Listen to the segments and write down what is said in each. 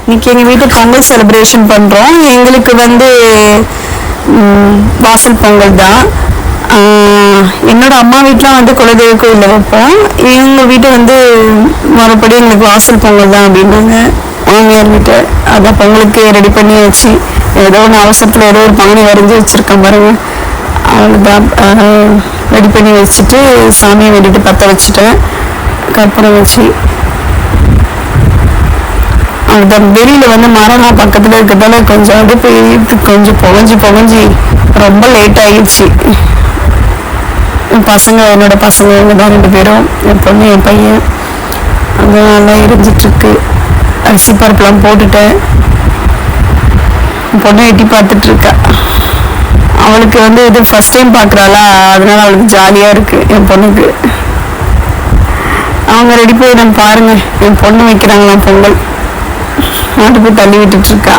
இன்னைக்கு எங்கள் வீட்டு பொங்கல் செலிப்ரேஷன் பண்ணுறோம். எங்களுக்கு வந்து வாசல் பொங்கல் தான். என்னோட அம்மா வீட்டில் வந்து குலதெய்வ கோயிலில் வைப்போம். எங்கள் வீட்டை வந்து மறுபடியும் எங்களுக்கு வாசல் பொங்கல் தான் அப்படின்னாங்க மாமியார் வீட்டை. அதான் பொங்கலுக்கு ரெடி பண்ணி வச்சு ஏதோ ஒன்று அவசரத்தில் ஏதோ ஒரு பானை வரைஞ்சி வச்சுருக்கேன் பாருங்க. அவ்வளோதான் ரெடி பண்ணி வச்சுட்டு சாமியை வேண்டிட்டு பற்ற வச்சுட்டேன். கற்பூரம் வச்சு அந்த வெளியில் வந்து மரம்லாம் பக்கத்தில் இருக்கிறதால கொஞ்சம் அது போய் கொஞ்சம் புகஞ்சி ரொம்ப லேட் ஆகிடுச்சு. பசங்க என்னோட பசங்க இவங்க தான் 2 பேரும், என் பொண்ணு என் பையன். அது நல்லா எரிஞ்சிட்ருக்கு. அரிசி பருப்புலாம் போட்டுட்டேன். என் பொண்ணை எட்டி பார்த்துட்ருக்கா. அவளுக்கு வந்து இது ஃபஸ்ட் டைம் பார்க்குறாளா, அதனால அவளுக்கு ஜாலியாக இருக்குது என் பொண்ணுக்கு. அவங்க ரெடி போய் நம்ம பாருங்கள், என் பொண்ணு வைக்கிறாங்களாம் பொங்கல். அடுப்பு தள்ளி விட்டுட்ருக்கா.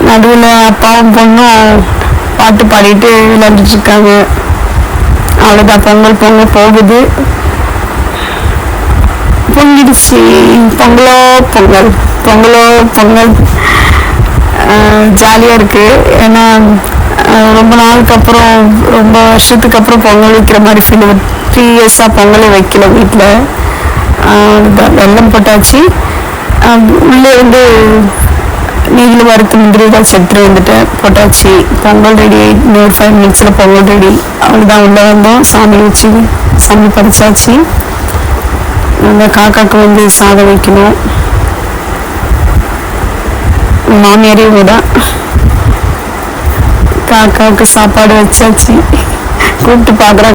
நடுவில் அப்பாவும் பொண்ணும் பாட்டு பாடிட்டு விளையாண்டுட்டு இருக்காங்க. அவ்வளோதான், பொங்கல் போகுது. பொங்கிடுச்சு. பொங்கலோ பொங்கல் ஜாலியாக இருக்குது. ஏன்னா ரொம்ப நாளுக்கு அப்புறம், ரொம்ப வருஷத்துக்கு அப்புறம் பொங்கல் வைக்கிற மாதிரி ஃபீல். 3 இயர்ஸாக பொங்கலே வைக்கல வீட்டில். வெல்லம் போட்டாச்சு. உள்ளே வந்து நீங்களும் வறுத்து முந்திரிகள் செத்துட்டு வந்துட்டேன், போட்டாச்சு. பொங்கல் ரெடி. இன்னொரு 5 மினிட்ஸில் பொங்கல் ரெடி. அவ்வளோதான். உள்ளே வந்தோம், சாமி வச்சு சாமி பறிச்சாச்சு. அந்த காக்காவுக்கு வந்து சாதம் வைக்கணும். மாமியாரையும் தான் காக்காவுக்கு சாப்பாடு வச்சாச்சு. கூப்பிட்டு பார்க்குறேன்.